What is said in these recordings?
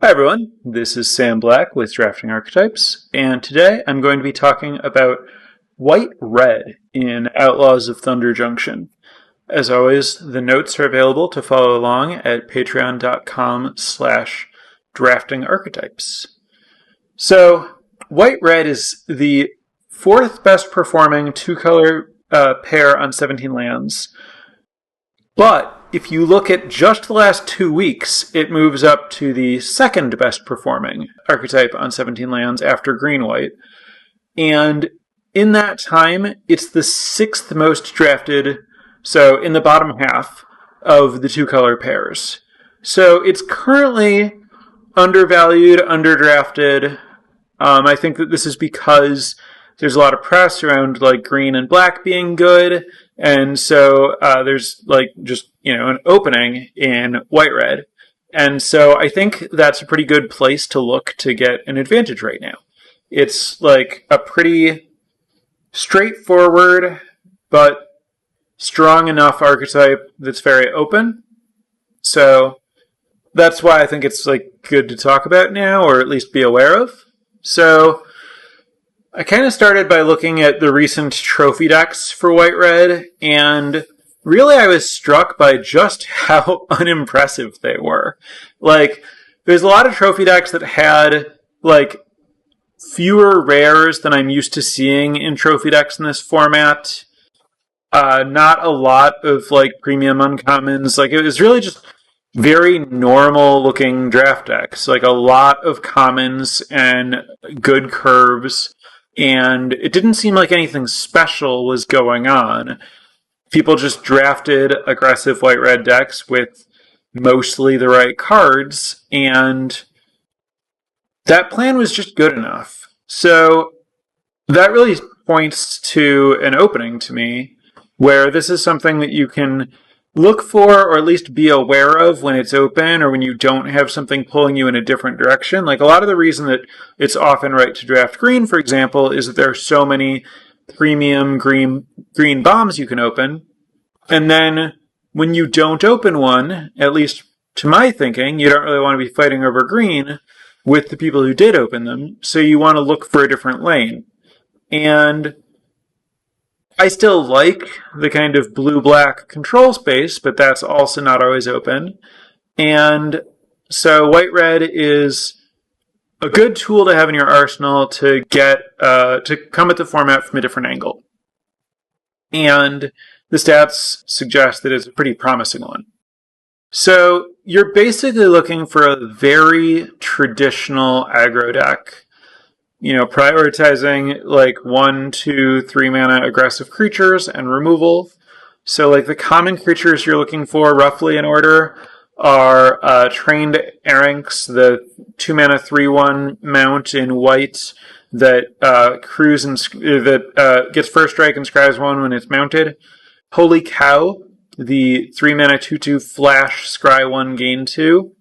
Hi everyone, this is Sam Black with Drafting Archetypes, and today I'm going to be talking about white-red in Outlaws of Thunder Junction. As always, the notes are available to follow along at patreon.com/draftingarchetypes. So, white-red is the fourth best performing two-color pair on 17 lands, but if you look at just the last 2 weeks, it moves up to the second best performing archetype on 17 lands after green-white. And in that time, it's the sixth most drafted, so in the bottom half of the two-color pairs. So it's currently undervalued, underdrafted. I think that this is because there's a lot of press around like green and black being good. And so there's an opening in white-red. And so I think that's a pretty good place to look to get an advantage right now. It's like a pretty straightforward but strong enough archetype that's very open. So that's why I think it's good to talk about now, or at least be aware of. So I kind of started by looking at the recent trophy decks for white-red, and really I was struck by just how unimpressive they were. There's a lot of trophy decks that had, fewer rares than I'm used to seeing in trophy decks in this format. Not a lot of, premium uncommons. It was really just very normal-looking draft decks. A lot of commons and good curves. And it didn't seem like anything special was going on. People just drafted aggressive white-red decks with mostly the right cards, and that plan was just good enough. So that really points to an opening to me, where this is something that you can look for, or at least be aware of when it's open, or when you don't have something pulling you in a different direction. A lot of the reason that it's often right to draft green, for example, is that there are so many premium green bombs you can open. And then when you don't open one, at least to my thinking, you don't really want to be fighting over green with the people who did open them. So you want to look for a different lane. And I still like the kind of blue-black control space, but that's also not always open. And so white-red is a good tool to have in your arsenal to get to come at the format from a different angle. And the stats suggest that it's a pretty promising one. So you're basically looking for a very traditional aggro deck. Prioritizing 1, 2, 3 mana aggressive creatures and removal. So the common creatures you're looking for roughly in order are Trained Erranks, the 2 mana 3/1 mount in white that gets first strike and scries 1 when it's mounted. Holy Cow, the 3 mana 2/2 flash scry 1 gain 2.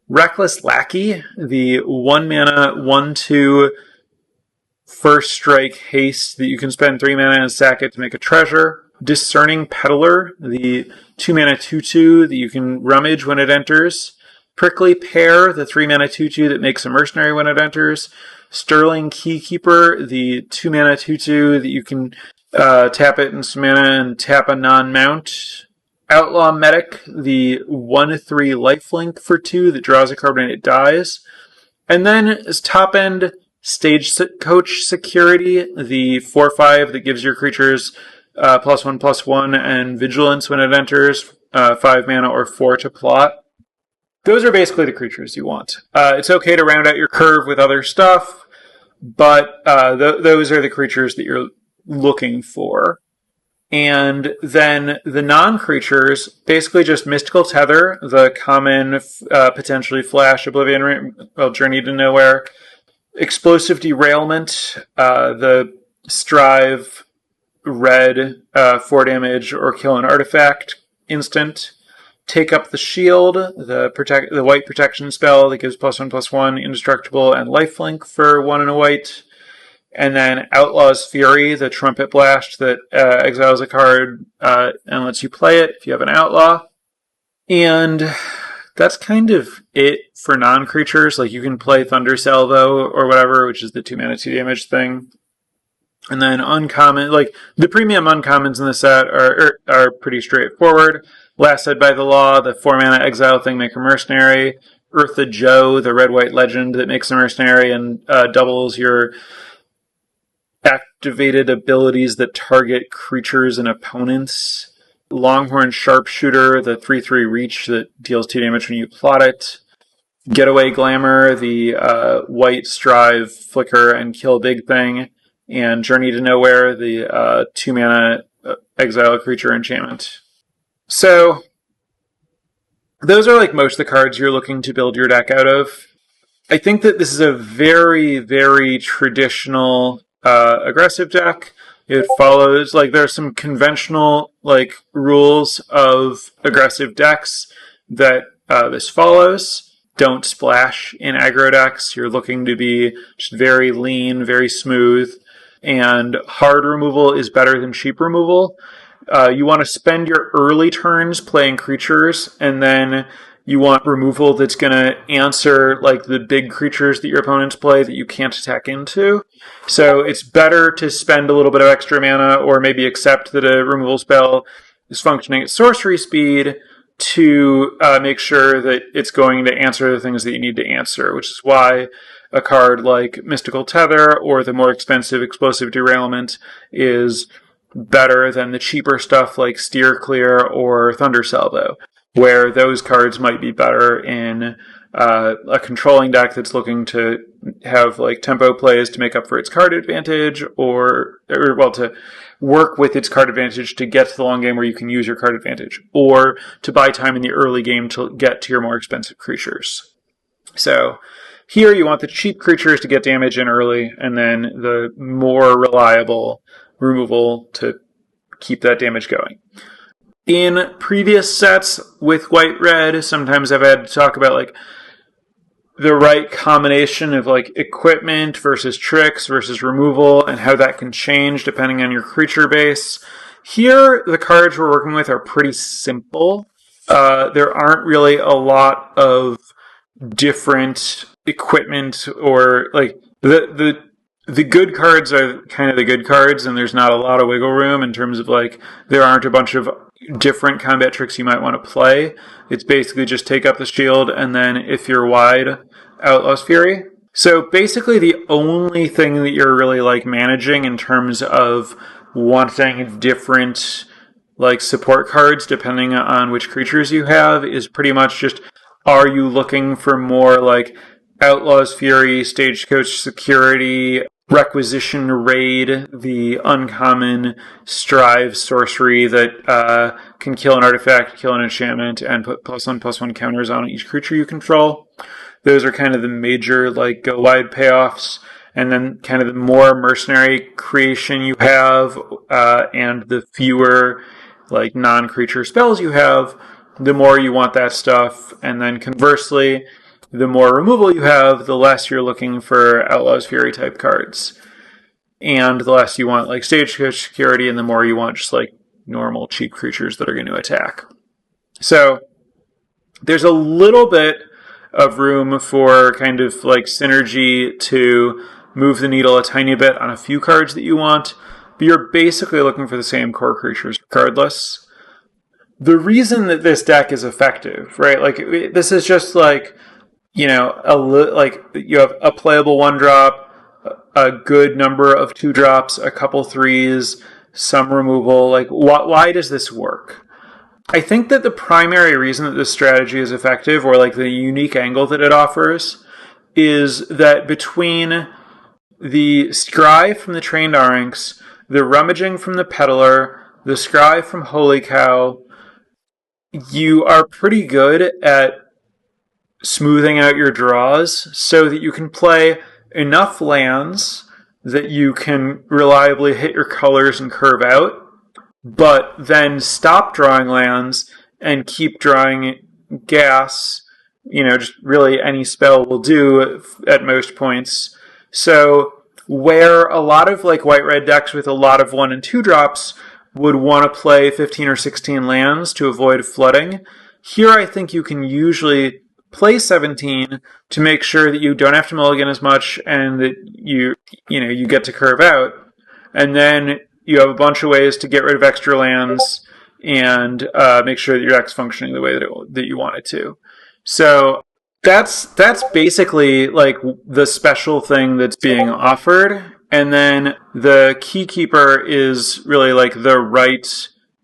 Reckless Lackey, the 1 mana 1/2 first strike haste that you can spend 3 mana and sack it to make a treasure. Discerning Peddler, the 2 mana 2/2 that you can rummage when it enters. Prickly Pear, the 3 mana 2/2 that makes a mercenary when it enters. Sterling Keykeeper, the 2 mana 2/2 that you can tap it in some mana and tap a non-mount. Outlaw Medic, the 1/3 lifelink for 2 that draws a card when it dies. And then as top end, Stagecoach Security, the 4/5 that gives your creatures +1/+1 and vigilance when it enters, 5 mana or 4 to plot. Those are basically the creatures you want. It's okay to round out your curve with other stuff, but those are the creatures that you're looking for. And then the non-creatures, basically just Mystical Tether, the common potentially flash Oblivion, Journey to Nowhere, Explosive Derailment, the Strive red 4 damage or kill an artifact instant, Take Up the Shield, the white protection spell that gives +1/+1, indestructible, and lifelink for 1 and a white. And then Outlaw's Fury, the trumpet blast that exiles a card and lets you play it if you have an outlaw. And that's kind of it for non-creatures. Like, you can play Thunder Salvo or whatever, which is the 2 mana 2 damage thing. And then uncommon, like the premium uncommons in the set are pretty straightforward. Last Said by the Law, the 4 mana exile thing, make a mercenary. Eartha Joe, the red-white legend that makes a mercenary and doubles your activated abilities that target creatures and opponents. Longhorn Sharpshooter, the 3/3 reach that deals 2 damage when you plot it. Getaway Glamour, the white strive, flicker, and kill big thing. And Journey to Nowhere, the 2 mana exile creature enchantment. So, those are like most of the cards you're looking to build your deck out of. I think that this is a very, very traditional aggressive deck. It follows, like, there are some conventional, like, rules of aggressive decks that this follows. Don't splash in aggro decks. You're looking to be just very lean, very smooth. And hard removal is better than cheap removal. You want to spend your early turns playing creatures, and then you want removal that's going to answer like the big creatures that your opponents play that you can't attack into. So it's better to spend a little bit of extra mana, or maybe accept that a removal spell is functioning at sorcery speed to make sure that it's going to answer the things that you need to answer, which is why a card like Mystical Tether or the more expensive Explosive Derailment is better than the cheaper stuff like Steer Clear or Thunder Salvo, where those cards might be better in a controlling deck that's looking to have like tempo plays to make up for its card advantage, or to work with its card advantage to get to the long game where you can use your card advantage, or to buy time in the early game to get to your more expensive creatures. So here you want the cheap creatures to get damage in early, and then the more reliable removal to keep that damage going. In previous sets with white-red, sometimes I've had to talk about like the right combination of like equipment versus tricks versus removal and how that can change depending on your creature base. Here, the cards we're working with are pretty simple. There aren't really a lot of different equipment, or like the good cards are kind of the good cards, and there's not a lot of wiggle room in terms of like there aren't a bunch of different combat tricks you might want to play. It's basically just take up the shield, and then if you're wide, Outlaw's Fury. So basically the only thing that you're really like managing in terms of wanting different like support cards depending on which creatures you have is pretty much just, are you looking for more like Outlaw's Fury, Stagecoach Security, Requisition Raid, the uncommon Strive sorcery that can kill an artifact, kill an enchantment, and put +1/+1 counters on each creature you control. Those are kind of the major like go wide payoffs. And then kind of the more mercenary creation you have, and the fewer like non-creature spells you have, the more you want that stuff. And then conversely, the more removal you have, the less you're looking for Outlaw's Fury type cards. And the less you want like Stagecoach Security, and the more you want just like normal cheap creatures that are going to attack. So there's a little bit of room for kind of like synergy to move the needle a tiny bit on a few cards that you want, but you're basically looking for the same core creatures regardless. The reason that this deck is effective, right? Like this is just like, you know, like you have a playable 1-drop, a good number of 2-drops, a couple 3s, some removal. Like why does this work? I think that the primary reason that this strategy is effective, or like the unique angle that it offers, is that between the scry from the Trained Arinx, the rummaging from the Peddler, the scry from Holy Cow, you are pretty good at smoothing out your draws so that you can play enough lands that you can reliably hit your colors and curve out, but then stop drawing lands and keep drawing gas. You know, just really any spell will do at most points. So where a lot of like white-red decks with a lot of 1 and 2 drops would want to play 15 or 16 lands to avoid flooding, here I think you can usually play 17 to make sure that you don't have to mulligan as much and that you get to curve out. And then you have a bunch of ways to get rid of extra lands and make sure that your deck's functioning the way that you want it to. So that's basically like the special thing that's being offered. And then the Keykeeper is really like the right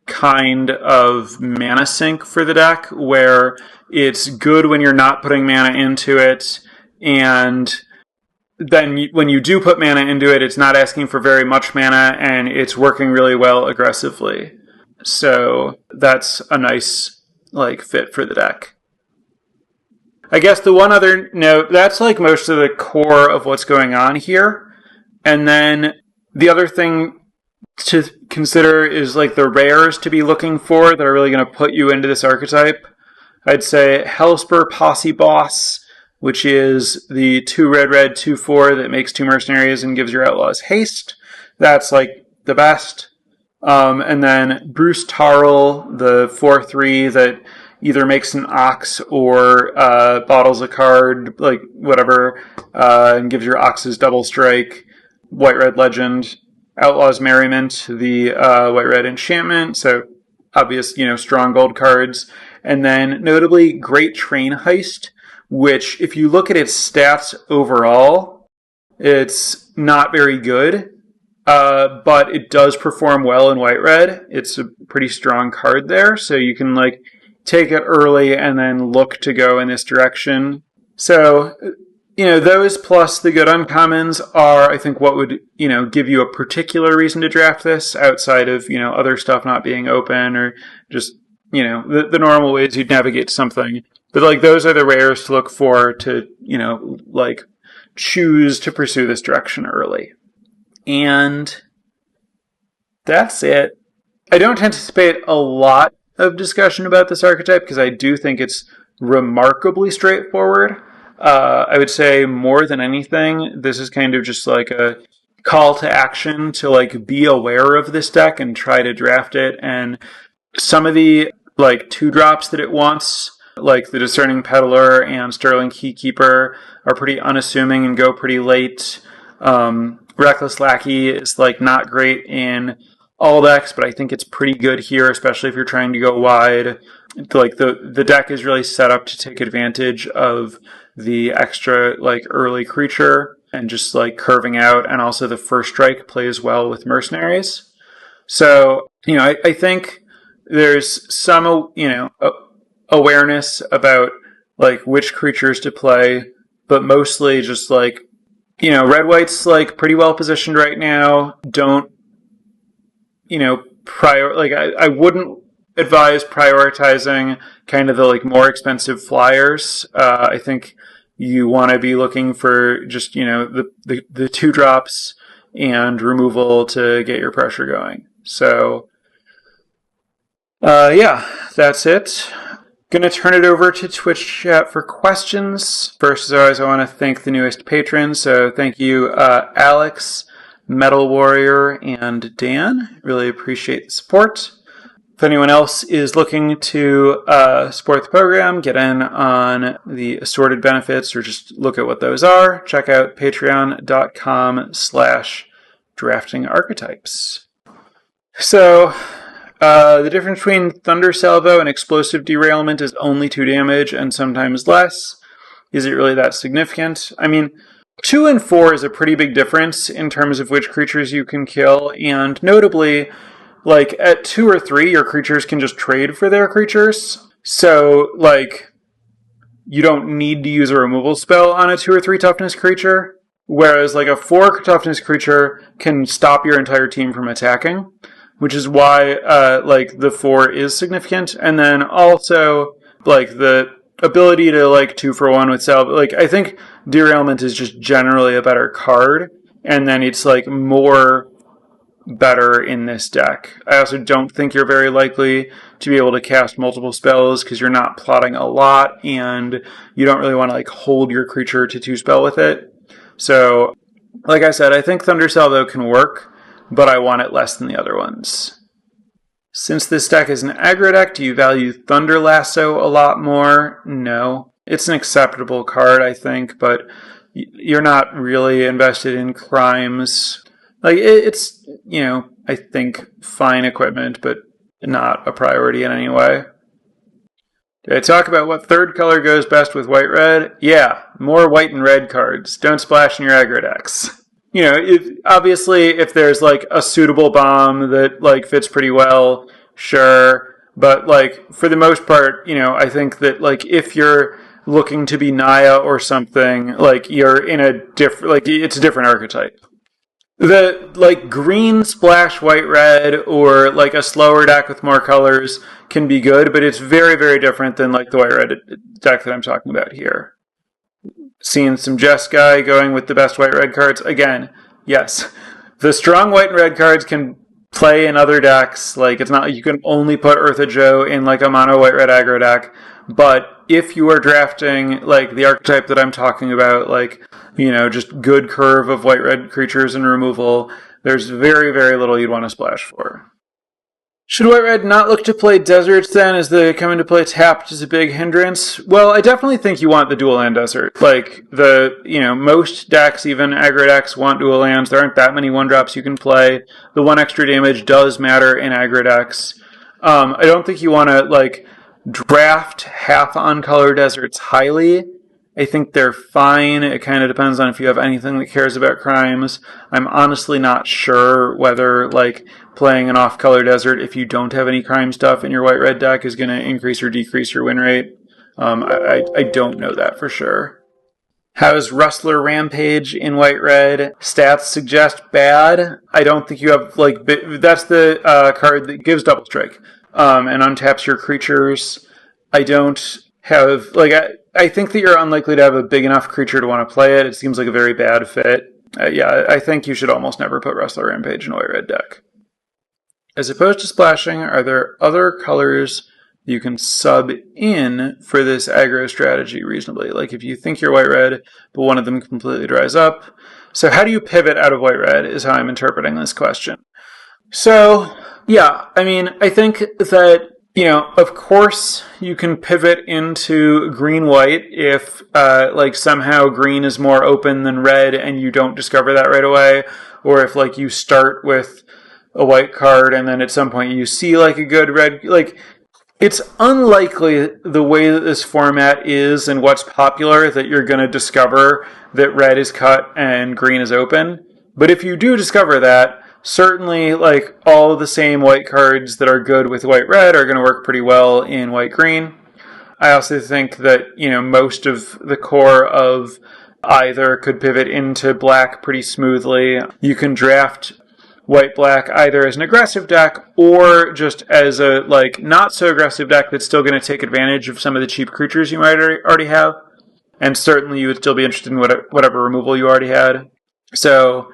kind of mana sink for the deck, where it's good when you're not putting mana into it, and then when you do put mana into it, it's not asking for very much mana, and it's working really well aggressively. So that's a nice like fit for the deck. I guess the one other note, that's like most of the core of what's going on here. And then the other thing to consider is like the rares to be looking for that are really going to put you into this archetype. I'd say Hellspur Posse Boss, which is the 2 red, 2/4 that makes 2 mercenaries and gives your outlaws haste. That's like the best. And then Bruce Tarl, the 4/3 that either makes an ox or bottles a card, like whatever, and gives your oxes double strike. White-red legend. Outlaw's Merriment, the white-red enchantment, so obvious, strong gold cards. And then notably Great Train Heist, which if you look at its stats overall, it's not very good, but it does perform well in white-red. It's a pretty strong card there, so you can like take it early and then look to go in this direction. So those plus the good uncommons are, I think, what would, give you a particular reason to draft this outside of, other stuff not being open or just, the normal ways you'd navigate something. But, like, those are the rares to look for to, choose to pursue this direction early. And that's it. I don't anticipate a lot of discussion about this archetype because I do think it's remarkably straightforward. I would say more than anything, this is kind of just like a call to action to like be aware of this deck and try to draft it. And some of the like 2-drops that it wants, like the Discerning Peddler and Sterling Keykeeper, are pretty unassuming and go pretty late. Reckless Lackey is like not great in all decks, but I think it's pretty good here, especially if you're trying to go wide. Like the deck is really set up to take advantage of the extra like early creature and just like curving out, and also the first strike plays well with mercenaries. So I think there's some awareness about like which creatures to play, but mostly just like red white's like pretty well positioned right now. Don't I wouldn't advise prioritizing kind of the like more expensive flyers. I think you want to be looking for just the 2-drops and removal to get your pressure going. So that's it. Gonna turn it over to Twitch chat for questions. First, as always, I want to thank the newest patrons. So thank you, Alex, Metal Warrior, and Dan. Really appreciate the support. If anyone else is looking to support the program, get in on the assorted benefits, or just look at what those are, check out patreon.com/draftingarchetypes. So, the difference between Thunder Salvo and Explosive Derailment is only 2 damage and sometimes less. Is it really that significant? I mean, 2 and 4 is a pretty big difference in terms of which creatures you can kill, and notably, like, at 2 or 3, your creatures can just trade for their creatures. So, like, you don't need to use a removal spell on a 2 or 3 toughness creature. Whereas, like, a 4 toughness creature can stop your entire team from attacking. Which is why, the 4 is significant. And then also, like, the ability to, like, 2-for-1 with Salvo. Like, I think Derailment is just generally a better card. And then it's, like, more better in this deck. I also don't think you're very likely to be able to cast multiple spells because you're not plotting a lot and you don't really want to like hold your creature to 2-spell with it. So, like I said, I think Thunder Salvo can work, but I want it less than the other ones. Since this deck is an aggro deck, do you value Thunder Lasso a lot more? No. It's an acceptable card, I think, but you're not really invested in crimes. Like, it's, I think fine equipment, but not a priority in any way. Did I talk about what third color goes best with white-red? Yeah, more white and red cards. Don't splash in your aggro decks. If there's like a suitable bomb that like fits pretty well, sure. But like for the most part, I think that like if you're looking to be Naya or something, like you're in a different, like it's a different archetype. The like green splash white red or like a slower deck with more colors can be good, but it's very, very different than like the white red deck that I'm talking about here. Seeing some Jeskai going with the best white red cards. Again, yes. The strong white and red cards can play in other decks. Like it's not like you can only put Eartha Joe in like a mono white red aggro deck. But if you are drafting like the archetype that I'm talking about, like, just good curve of white red creatures and removal, there's very, very little you'd want to splash for. Should white-red not look to play deserts then, as they come into play tapped as a big hindrance? Well, I definitely think you want the dual land desert. Like, most decks, even aggro decks, want dual lands. There aren't that many one-drops you can play. The one extra damage does matter in aggro decks. I don't think you want to, draft half-on-color deserts highly. I think they're fine. It kind of depends on if you have anything that cares about crimes. I'm honestly not sure whether, playing an off-color desert, if you don't have any crime stuff in your white-red deck, is going to increase or decrease your win rate. I don't know that for sure. How's Rustler Rampage in white-red? Stats suggest bad. I don't think you have, that's the card that gives double strike and untaps your creatures. I don't have, I think that you're unlikely to have a big enough creature to want to play it. It seems like a very bad fit. I think you should almost never put Rustler Rampage in a white-red deck. As opposed to splashing, are there other colors you can sub in for this aggro strategy reasonably? Like if you think you're white-red, but one of them completely dries up. So how do you pivot out of white-red is how I'm interpreting this question. So, I think that, of course you can pivot into green-white if, somehow green is more open than red and you don't discover that right away. Or if, you start with a white card and then at some point you see, a good red... It's unlikely the way that this format is and what's popular that you're going to discover that red is cut and green is open. But if you do discover that, certainly, all the same white cards that are good with white-red are going to work pretty well in white-green. I also think that, most of the core of either could pivot into black pretty smoothly. You can draft white-black either as an aggressive deck or just as a, not-so-aggressive deck that's still going to take advantage of some of the cheap creatures you might already have. And certainly you would still be interested in whatever removal you already had. So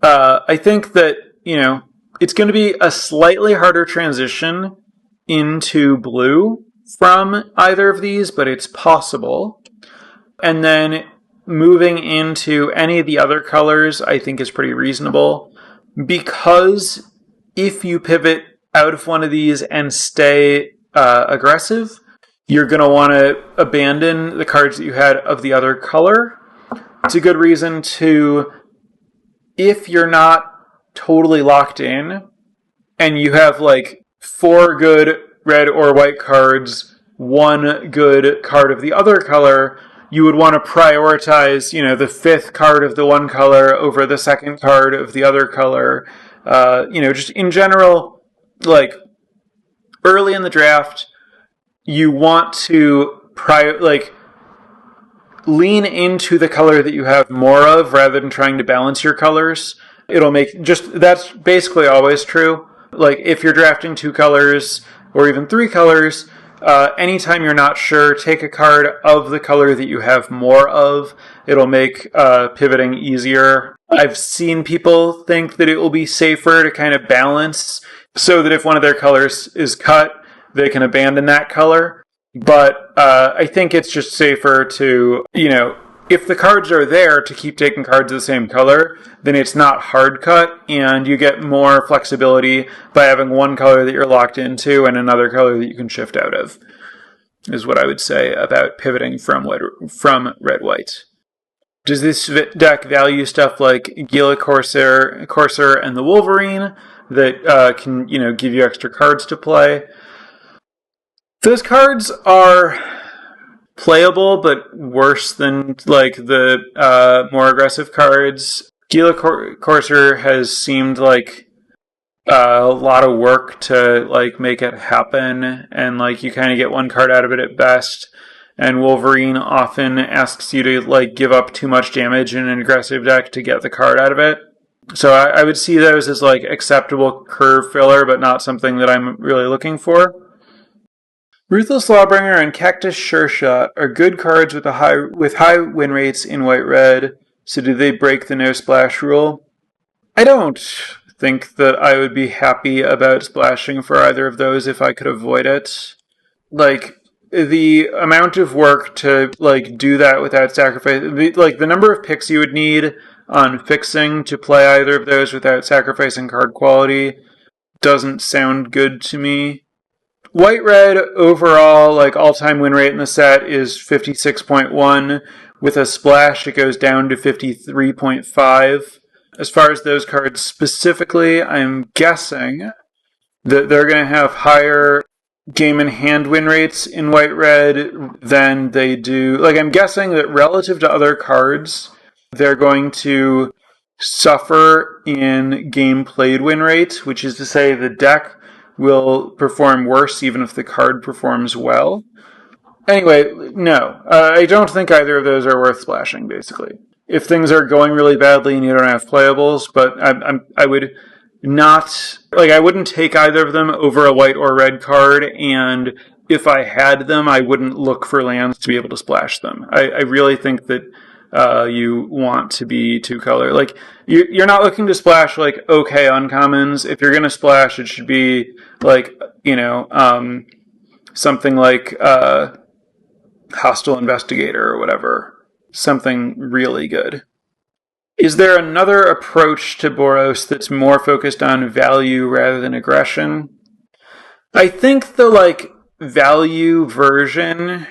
I think that, it's going to be a slightly harder transition into blue from either of these, but it's possible. And then moving into any of the other colors, I think is pretty reasonable. Because if you pivot out of one of these and stay aggressive, you're going to want to abandon the cards that you had of the other color. It's a good reason to... If you're not totally locked in and you have 4 good red or white cards, 1 good card of the other color, you would want to prioritize, the 5th card of the one color over the 2nd card of the other color. Just in general, early in the draft, you want to lean into the color that you have more of rather than trying to balance your colors. That's basically always true. If you're drafting 2 colors or even 3 colors, anytime you're not sure, take a card of the color that you have more of. It'll make pivoting easier. I've seen people think that it will be safer to kind of balance so that if one of their colors is cut, they can abandon that color. But I think it's just safer to, if the cards are there to keep taking cards of the same color, then it's not hard cut, and you get more flexibility by having one color that you're locked into and another color that you can shift out of, is what I would say about pivoting from red-white. Does this deck value stuff like Gila Corsair and the Wolverine that can, give you extra cards to play? Those cards are playable, but worse than the more aggressive cards. Gila Corsair has seemed like a lot of work to make it happen, and you kind of get one card out of it at best. And Wolverine often asks you to give up too much damage in an aggressive deck to get the card out of it. So I would see those as acceptable curve filler, but not something that I'm really looking for. Ruthless Lawbringer and Cactus Sureshot are good cards with high win rates in white-red, so do they break the no splash rule? I don't think that I would be happy about splashing for either of those if I could avoid it. The amount of work to do that without sacrifice, the number of picks you would need on fixing to play either of those without sacrificing card quality doesn't sound good to me. White-red overall, all-time win rate in the set is 56.1. With a splash, it goes down to 53.5. As far as those cards specifically, I'm guessing that they're going to have higher game in hand win rates in white-red than they do. I'm guessing that relative to other cards, they're going to suffer in game played win rate, which is to say the deck will perform worse even if the card performs well. Anyway, no. I don't think either of those are worth splashing, basically. If things are going really badly and you don't have playables, but I would not... I wouldn't take either of them over a white or red card, and if I had them, I wouldn't look for lands to be able to splash them. I really think that you want to be two-color. You're not looking to splash, okay uncommons. If you're going to splash, it should be, something like Hostile Investigator or whatever. Something really good. Is there another approach to Boros that's more focused on value rather than aggression? I think the, value version...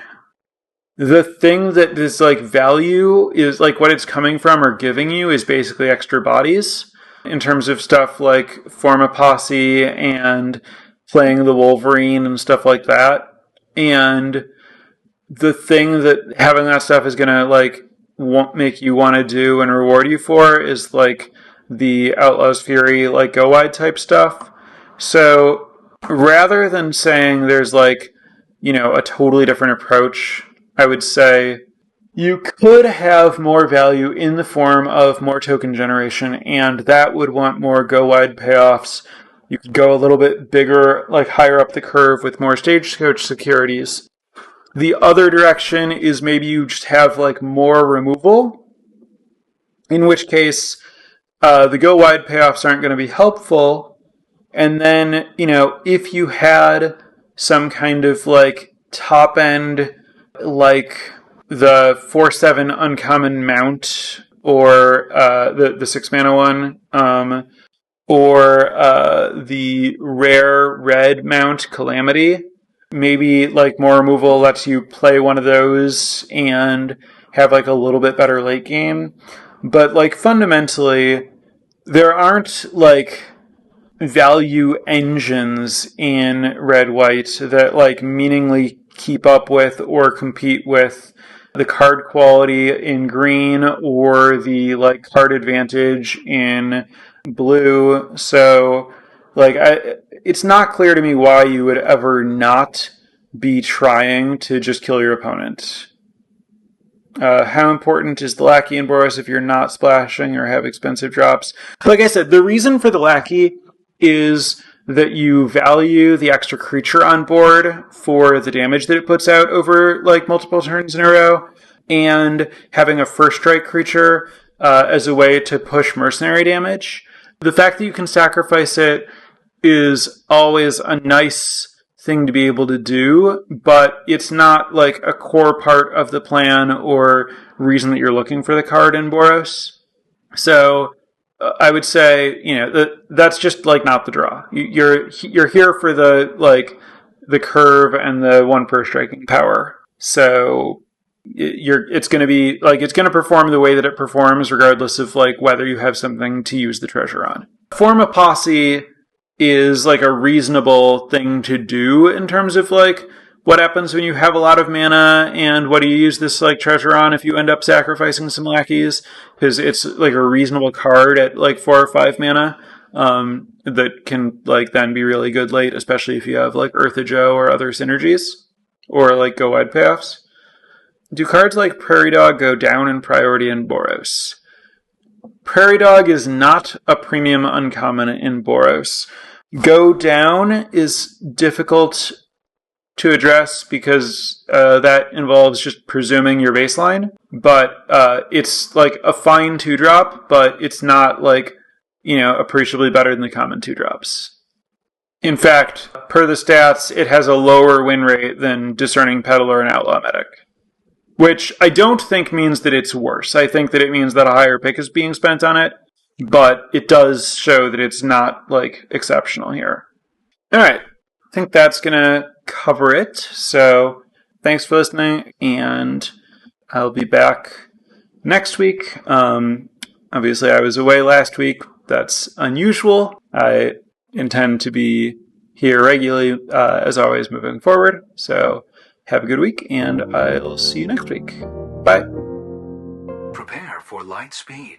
The thing that is value is what it's coming from or giving you is basically extra bodies in terms of stuff like Form a Posse and playing the Wolverine and stuff like that. And the thing that having that stuff is going to make you want to do and reward you for is the Outlaw's Fury, go wide type stuff. So rather than saying there's a totally different approach, I would say you could have more value in the form of more token generation, and that would want more go-wide payoffs. You could go a little bit bigger, higher up the curve with more Stagecoach securities. The other direction is maybe you just have, more removal, in which case the go-wide payoffs aren't going to be helpful. And then, if you had some kind of, top-end... the 4/7 uncommon mount, or the 6-mana one, or the rare red mount Calamity. Maybe more removal lets you play one of those and have a little bit better late game. But fundamentally, there aren't value engines in red-white that meaningfully keep up with or compete with the card quality in green or the card advantage in blue. So it's not clear to me why you would ever not be trying to just kill your opponent. How important is the Lackey in Boros if you're not splashing or have expensive drops? Like I said, the reason for the Lackey is that you value the extra creature on board for the damage that it puts out over multiple turns in a row, and having a first strike creature as a way to push mercenary damage. The fact that you can sacrifice it is always a nice thing to be able to do, but it's not like a core part of the plan or reason that you're looking for the card in Boros. So I would say, that's just like not the draw. You're here for the curve and the 1 per striking power. So it's going to perform the way that it performs, regardless of like whether you have something to use the treasure on. Form a posse is like a reasonable thing to do in terms of like what happens when you have a lot of mana and what do you use this like treasure on if you end up sacrificing some lackeys, because it's like a reasonable card at like 4 or 5 mana that can like then be really good late, especially if you have like Eartha Joe or other synergies or like go wide payoffs. Do cards like Prairie Dog go down in priority in Boros? Prairie Dog is not a premium uncommon in Boros. Go down is difficult to address because that involves just presuming your baseline, but it's like a fine 2-drop, but it's not like, appreciably better than the common 2-drops. In fact, per the stats, it has a lower win rate than Discerning Peddler and Outlaw Medic, which I don't think means that it's worse. I think that it means that a higher pick is being spent on it, but it does show that it's not like exceptional here. All right. I think that's going to cover it. So thanks for listening, and I'll be back next week. Obviously, I was away last week. That's unusual. I intend to be here regularly, as always, moving forward. So have a good week, and I'll see you next week. Bye. Prepare for light speed.